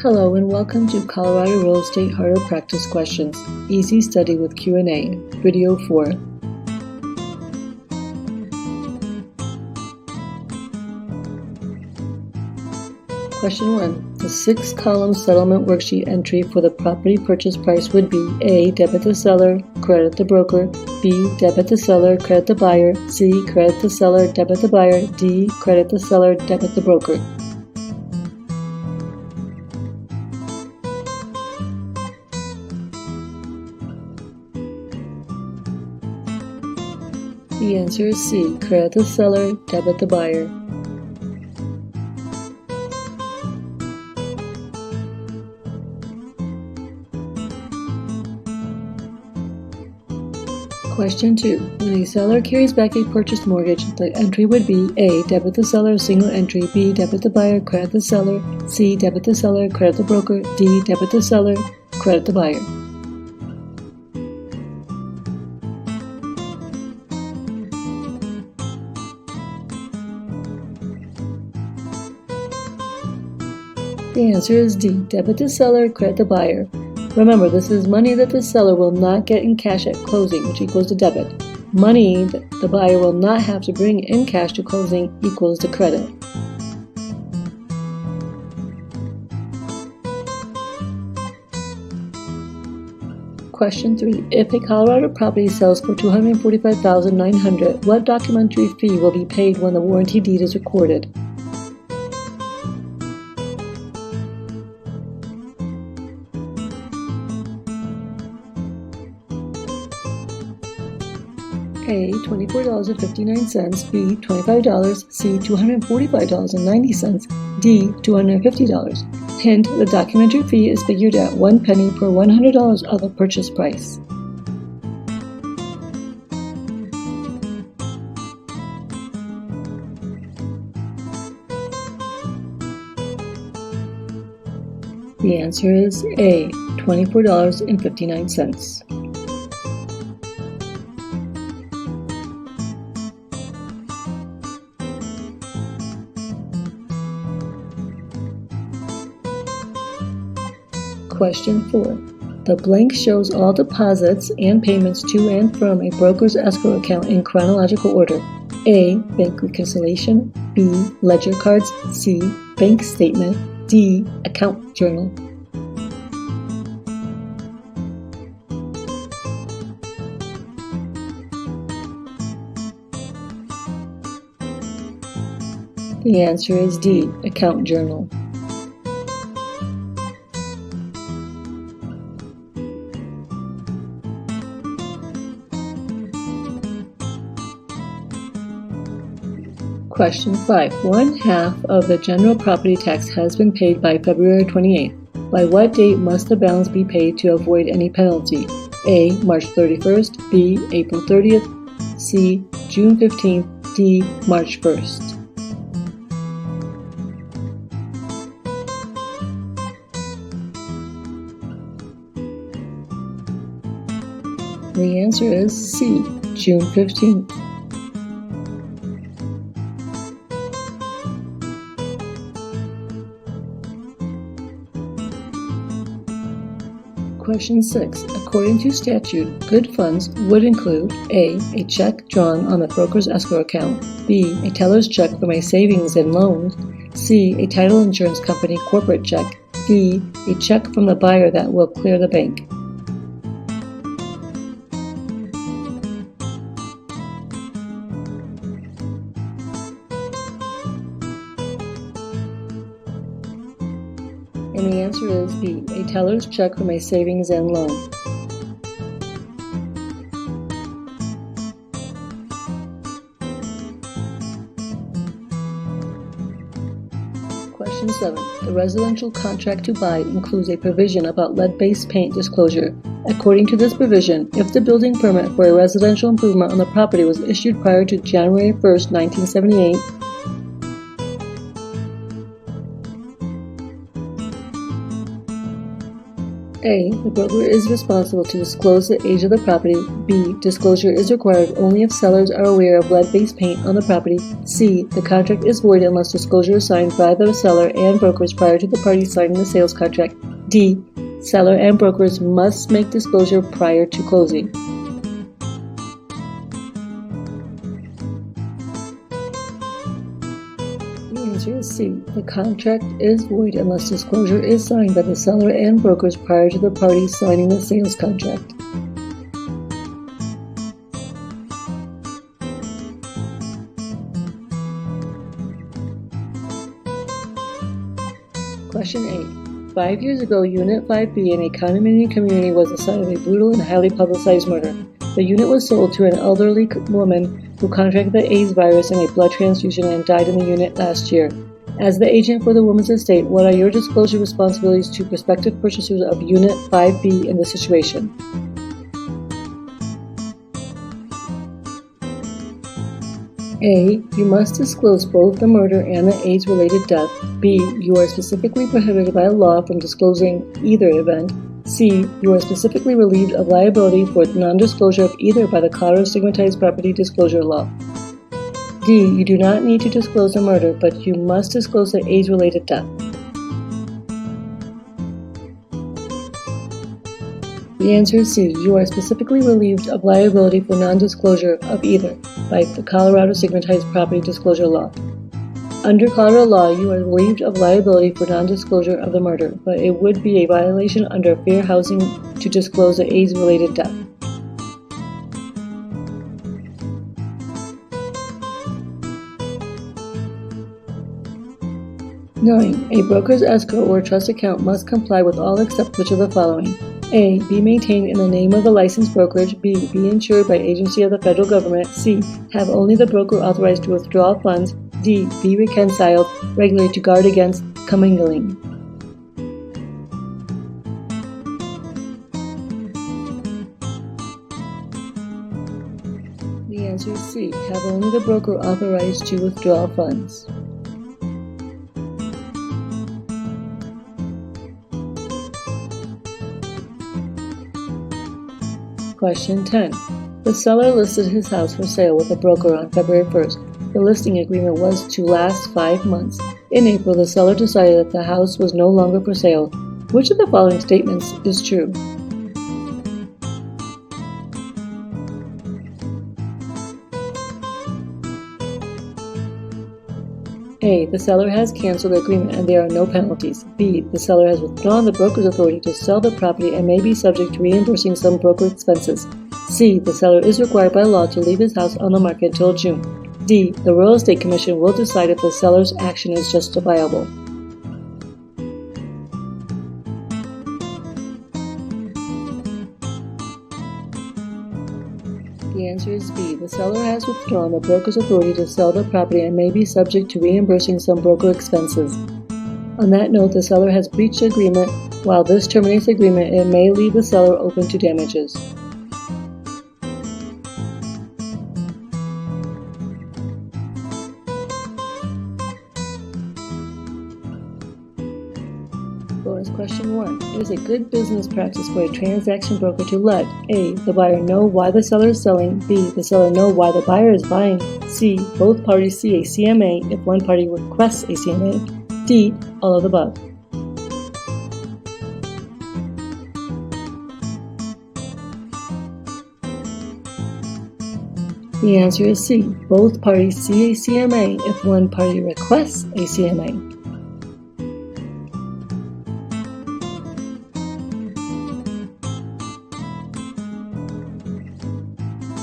Hello and welcome to Colorado Real Estate Harder Practice Questions, Easy Study with Q&A, Video 4. Question 1. The 6-column settlement worksheet entry for the property purchase price would be A. Debit the seller, credit the broker, B. Debit the seller, credit the buyer, C. Credit the seller, debit the buyer, D. Credit the seller, debit the broker. The answer is C. Credit the seller, debit the buyer. Question 2. When a seller carries back a purchased mortgage, the entry would be A. Debit the seller, single entry, B. Debit the buyer, credit the seller, C. Debit the seller, credit the broker, D. Debit the seller, credit the buyer. The answer is D. Debit the seller, credit the buyer. Remember, this is money that the seller will not get in cash at closing, which equals to debit. Money that the buyer will not have to bring in cash to closing equals to credit. Question 3. If a Colorado property sells for $245,900, what documentary fee will be paid when the warranty deed is recorded? A. $24.59, B. $25, C. $245.90, D. $250. Hint: the documentary fee is figured at 1 penny per $100 of the purchase price. The answer is A. $24.59. Question 4. The blank shows all deposits and payments to and from a broker's escrow account in chronological order. A. Bank reconciliation, B. Ledger cards, C. Bank statement, D. Account journal. The answer is D. Account journal. Question 5. 1/2 of the general property tax has been paid by February 28th. By what date must the balance be paid to avoid any penalty? A. March 31st, B. April 30th, C. June 15th, D. March 1st. The answer is C. June 15th. Question 6. According to statute, good funds would include A. A check drawn on the broker's escrow account, B. A teller's check from a savings and loans, C. A title insurance company corporate check, D. A check from the buyer that will clear the bank. And the answer is B. A teller's check from a savings and loan. Question 7. The residential contract to buy includes a provision about lead-based paint disclosure. According to this provision, if the building permit for a residential improvement on the property was issued prior to January 1st, 1978, A. The broker is responsible to disclose the age of the property. B. Disclosure is required only if sellers are aware of lead-based paint on the property. C. The contract is void unless disclosure is signed by the seller and brokers prior to the parties signing the sales contract. D. Seller and brokers must make disclosure prior to closing. The answer is C. The contract is void unless disclosure is signed by the seller and brokers prior to the parties signing the sales contract. Question 8. 5 years ago, Unit 5B in a condominium community was the site of a brutal and highly publicized murder. The unit was sold to an elderly woman who contracted the AIDS virus in a blood transfusion and died in the unit last year. As the agent for the woman's estate, what are your disclosure responsibilities to prospective purchasers of Unit 5B in this situation? A. You must disclose both the murder and the AIDS-related death. B. You are specifically prohibited by law from disclosing either event. C. You are specifically relieved of liability for non-disclosure of either by the Colorado Stigmatized Property Disclosure Law. D. You do not need to disclose the murder, but you must disclose the AIDS-related death. The answer is C. You are specifically relieved of liability for non-disclosure of either by the Colorado Stigmatized Property Disclosure Law. Under Colorado law, you are relieved of liability for non-disclosure of the murder, but it would be a violation under fair housing to disclose the AIDS-related death. Nine. A broker's escrow or trust account must comply with all except which of the following? A. Be maintained in the name of the licensed brokerage. B. Be insured by agency of the federal government. C. Have only the broker authorized to withdraw funds. D. Be reconciled regularly to guard against commingling. The answer is C. Have only the broker authorized to withdraw funds. Question 10. The seller listed his house for sale with a broker on February 1st. The listing agreement was to last 5 months. In April, the seller decided that the house was no longer for sale. Which of the following statements is true? A. The seller has canceled the agreement and there are no penalties. B. The seller has withdrawn the broker's authority to sell the property and may be subject to reimbursing some broker expenses. C. The seller is required by law to leave his house on the market until June. D. The Real Estate Commission will decide if the seller's action is justifiable. The answer is B. The seller has withdrawn the broker's authority to sell the property and may be subject to reimbursing some broker expenses. On that note, the seller has breached the agreement. While this terminates the agreement, it may leave the seller open to damages. Bonus question 1. It is a good business practice for a transaction broker to let A. The buyer know why the seller is selling. B. The seller know why the buyer is buying. C. Both parties see a CMA if one party requests a CMA. D. All of the above. The answer is C. Both parties see a CMA if one party requests a CMA.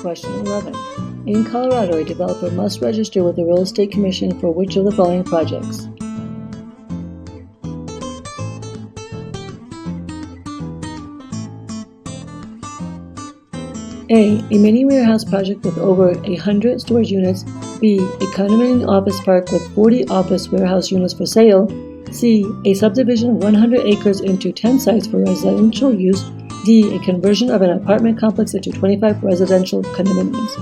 Question 11. In Colorado, a developer must register with the Real Estate Commission for which of the following projects? A. A mini warehouse project with over 100 storage units. B. A condominium office park with 40 office warehouse units for sale. C. A subdivision of 100 acres into 10 sites for residential use. D. A conversion of an apartment complex into 25 residential condominiums.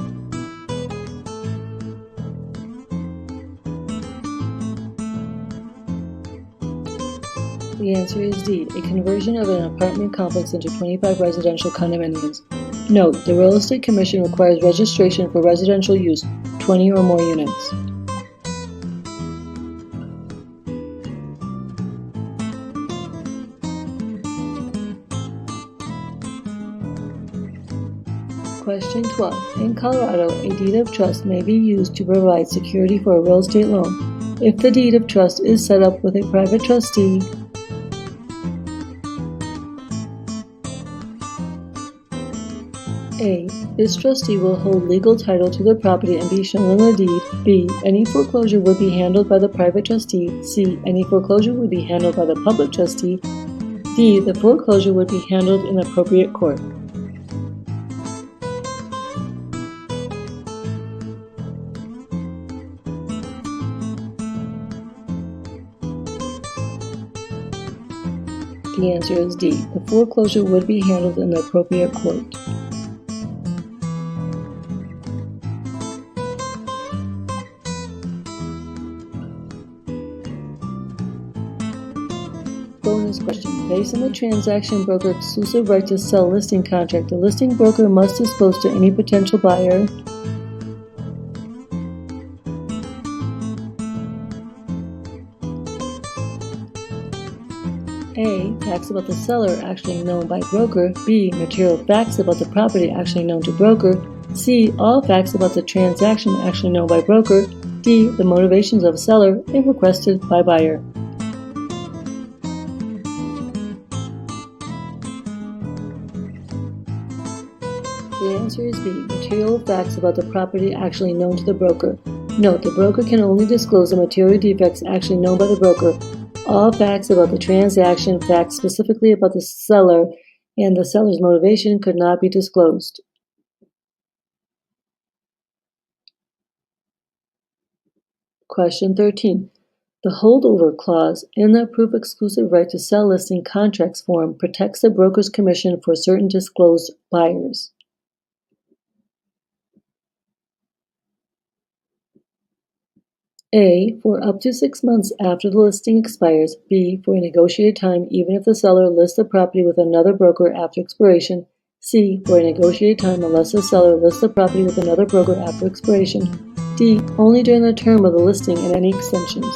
The answer is D, a conversion of an apartment complex into 25 residential condominiums. Note, the Real Estate Commission requires registration for residential use, 20 or more units. Question 12. In Colorado, a deed of trust may be used to provide security for a real estate loan. If the deed of trust is set up with a private trustee, A. This trustee will hold legal title to the property and be shown in the deed. B. Any foreclosure would be handled by the private trustee. C. Any foreclosure would be handled by the public trustee. D. The foreclosure would be handled in appropriate court. The answer is D. The foreclosure would be handled in the appropriate court. Bonus question. Based on the transaction broker exclusive right to sell listing contract, the listing broker must disclose to any potential buyer A. Facts about the seller actually known by broker. B. Material facts about the property actually known to broker. C. All facts about the transaction actually known by broker. D. The motivations of seller if requested by buyer. The answer is B. Material facts about the property actually known to the broker. Note, the broker can only disclose the material defects actually known by the broker. All facts about the transaction, facts specifically about the seller, and the seller's motivation could not be disclosed. Question 13. The holdover clause in the proof exclusive right to sell listing contracts form protects the broker's commission for certain disclosed buyers. A. For up to 6 months after the listing expires. B. For a negotiated time even if the seller lists the property with another broker after expiration. C. For a negotiated time unless the seller lists the property with another broker after expiration. D. Only during the term of the listing and any extensions.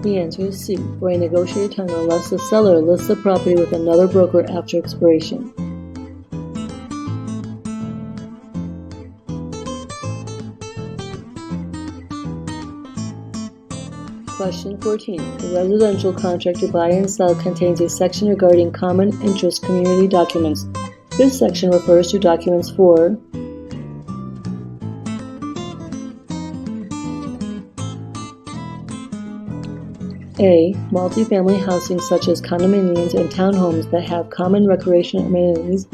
The answer is C. For a negotiated time unless the seller lists the property with another broker after expiration. Question 14. The residential contract to buy and sell contains a section regarding common interest community documents. This section refers to documents for A. Multifamily housing such as condominiums and townhomes that have common recreation amenities.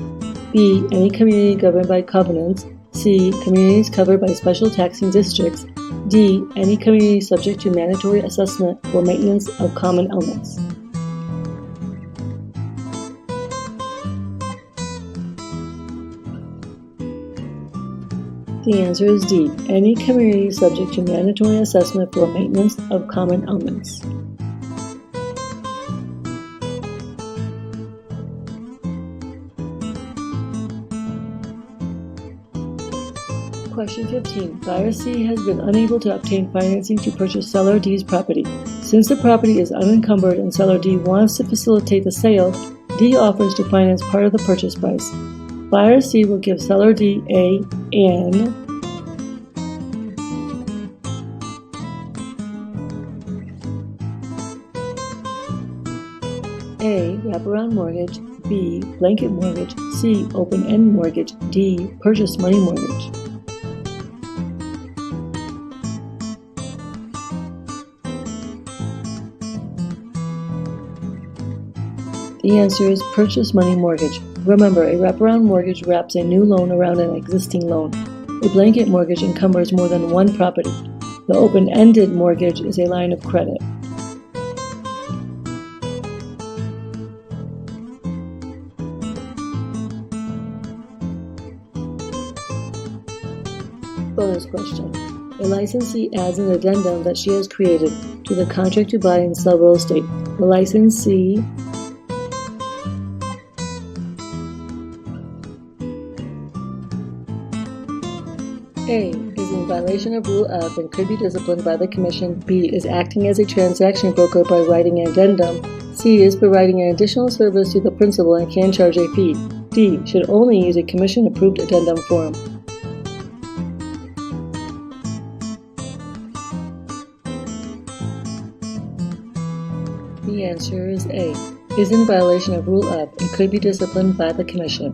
B. Any community governed by covenants. C. Communities covered by special taxing districts. D. Any community subject to mandatory assessment for maintenance of common elements. The answer is D. Any community subject to mandatory assessment for maintenance of common elements. Question 15. Buyer C has been unable to obtain financing to purchase seller D's property. Since the property is unencumbered and seller D wants to facilitate the sale, D offers to finance part of the purchase price. Buyer C will give seller D an A. Wraparound mortgage. B. Blanket mortgage. C. Open-end mortgage. D. Purchase money mortgage. The answer is purchase money mortgage. Remember, a wraparound mortgage wraps a new loan around an existing loan. A blanket mortgage encumbers more than one property. The open-ended mortgage is a line of credit. Bonus question. A licensee adds an addendum that she has created to the contract to buy and sell real estate. The licensee A. is in violation of Rule F and could be disciplined by the Commission. B. is acting as a transaction broker by writing an addendum. C. is providing an additional service to the principal and can charge a fee. D. should only use a Commission-approved addendum form. The answer is A. is in violation of Rule F and could be disciplined by the Commission.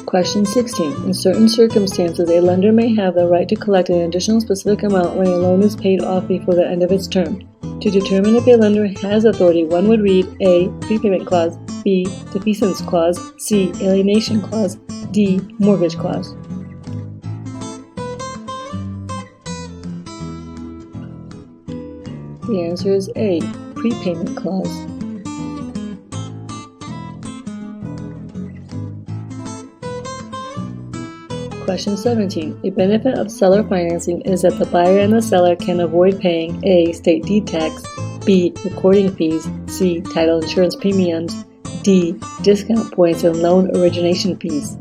Question 16. In certain circumstances, a lender may have the right to collect an additional specific amount when a loan is paid off before the end of its term. To determine if a lender has authority, one would read A. Prepayment clause, B. Defeasance clause, C. Alienation clause, D. Mortgage clause. The answer is A. Prepayment clause. Question 17. A benefit of seller financing is that the buyer and the seller can avoid paying A. state deed tax, B. recording fees, C. title insurance premiums, D. discount points and loan origination fees.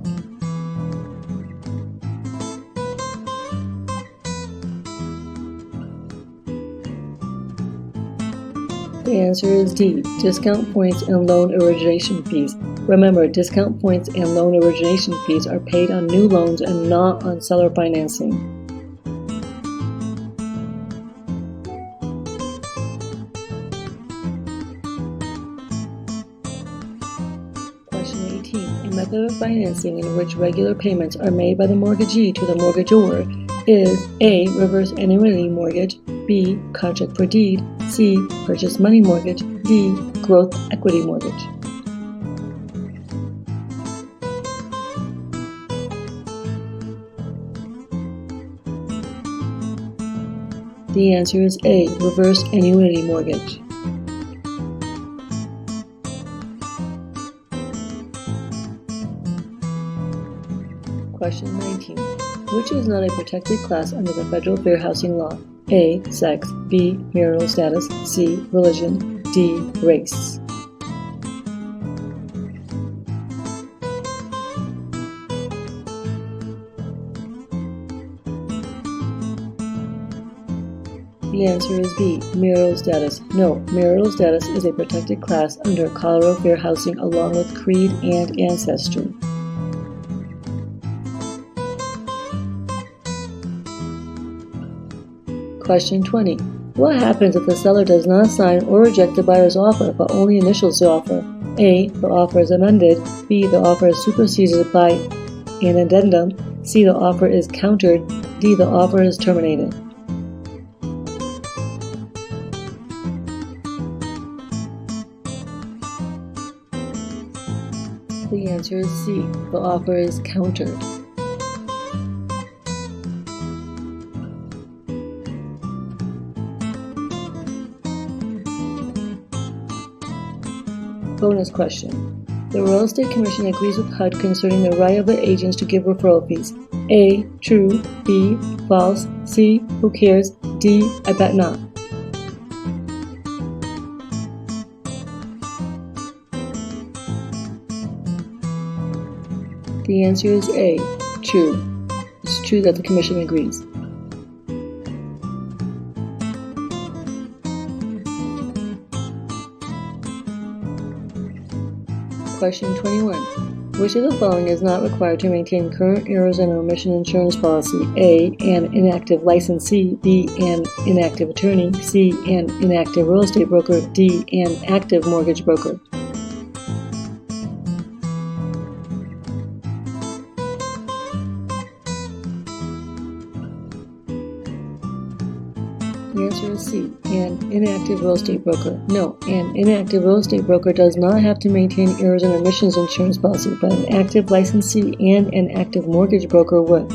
The answer is D. Discount points and loan origination fees. Remember, discount points and loan origination fees are paid on new loans and not on seller financing. Question 18. A method of financing in which regular payments are made by the mortgagee to the mortgagor is A. reverse annuity mortgage, B. contract for deed, C. purchase money mortgage, D. growth equity mortgage. The answer is A. reverse annuity mortgage. Question 19. Which is not a protected class under the Federal Fair Housing Law? A. Sex, B. marital status, C. religion, D. race. The answer is B. marital status. No, marital status is a protected class under Colorado Fair Housing along with creed and ancestry. Question 20. What happens if the seller does not sign or reject the buyer's offer but only initials the offer? A. The offer is amended. B. The offer is superseded by an addendum. C. The offer is countered. D. The offer is terminated. The answer is C. The offer is countered. Bonus question. The Real Estate Commission agrees with HUD concerning the right of the agents to give referral fees. A. True. B. False. C. Who cares? D. I bet not. The answer is A. True. It's true that the Commission agrees. Question 21. Which of the following is not required to maintain current errors and omission insurance policy? A. An inactive licensee. B. An inactive attorney. C. An inactive real estate broker. D. An active mortgage broker. The answer is C. An inactive real estate broker. No, an inactive real estate broker does not have to maintain errors and omissions insurance policy, but an active licensee and an active mortgage broker would.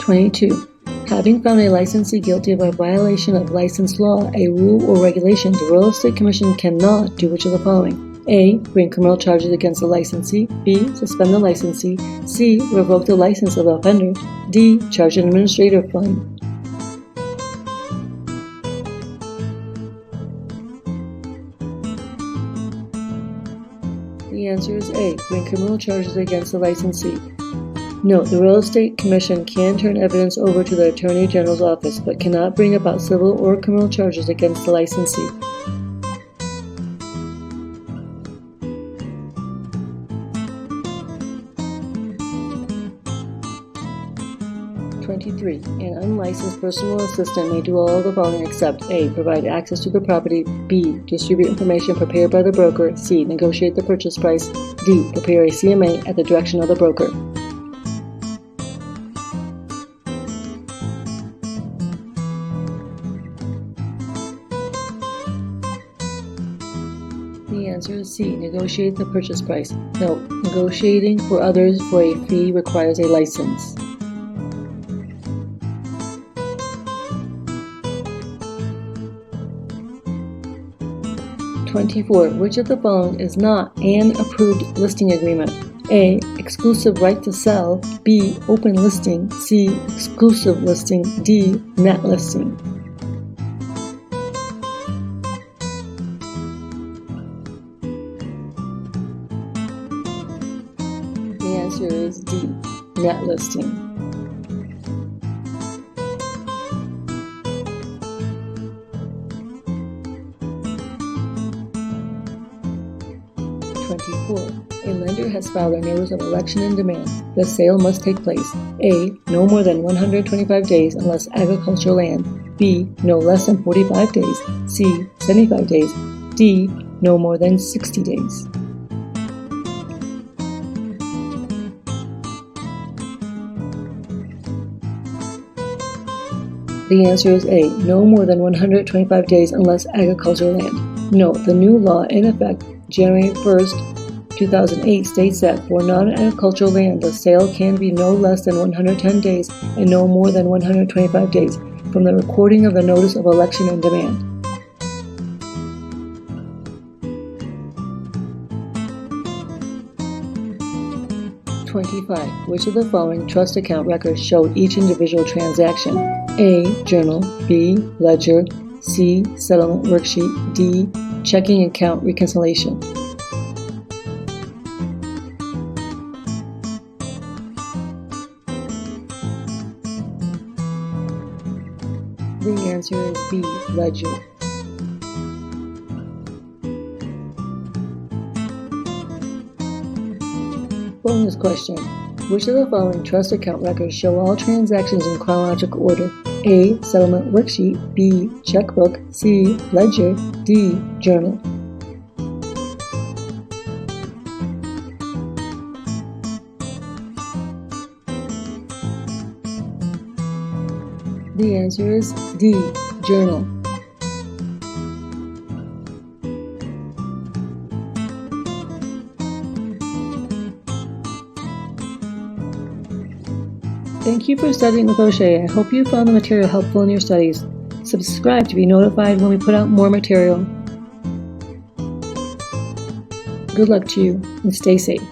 (22) Having found a licensee guilty of a violation of license law, a rule, or regulation, the Real Estate Commission cannot do which of the following: A. Bring criminal charges against the licensee. B. Suspend the licensee. C. Revoke the license of the offender. D. Charge an administrative fine. The answer is A. Bring criminal charges against the licensee. Note: the Real Estate Commission can turn evidence over to the Attorney General's office, but cannot bring about civil or criminal charges against the licensee. 23. An unlicensed personal assistant may do all of the following except: A. Provide access to the property. B. Distribute information prepared by the broker. C. Negotiate the purchase price. D. Prepare a CMA at the direction of the broker. The answer is C. Negotiate the purchase price. Note: negotiating for others for a fee requires a license. 24. Which of the following is not an approved listing agreement? A. Exclusive right to sell. B. Open listing. C. Exclusive listing. D. Net listing. The answer is D. Net listing. A lender has filed a notice of election and demand. The sale must take place: A. No more than 125 days unless agricultural land. B. No less than 45 days. C. 75 days. D. No more than 60 days. The answer is A. No more than 125 days unless agricultural land. Note: the new law in effect January 1st, 2008 states that for non-agricultural land, the sale can be no less than 110 days and no more than 125 days from the recording of the notice of election and demand. Which of the following trust account records show each individual transaction? A. Journal. B. Ledger. C. Settlement worksheet. D. Checking account reconciliation. The answer is B. Ledger. Bonus question. Which of the following trust account records show all transactions in chronological order? A. Settlement worksheet. B. Checkbook. C. Ledger. D. Journal. The answer is D. Journal. Thank you for studying with O-Shay. I hope you found the material helpful in your studies. Subscribe to be notified when we put out more material. Good luck to you, and stay safe.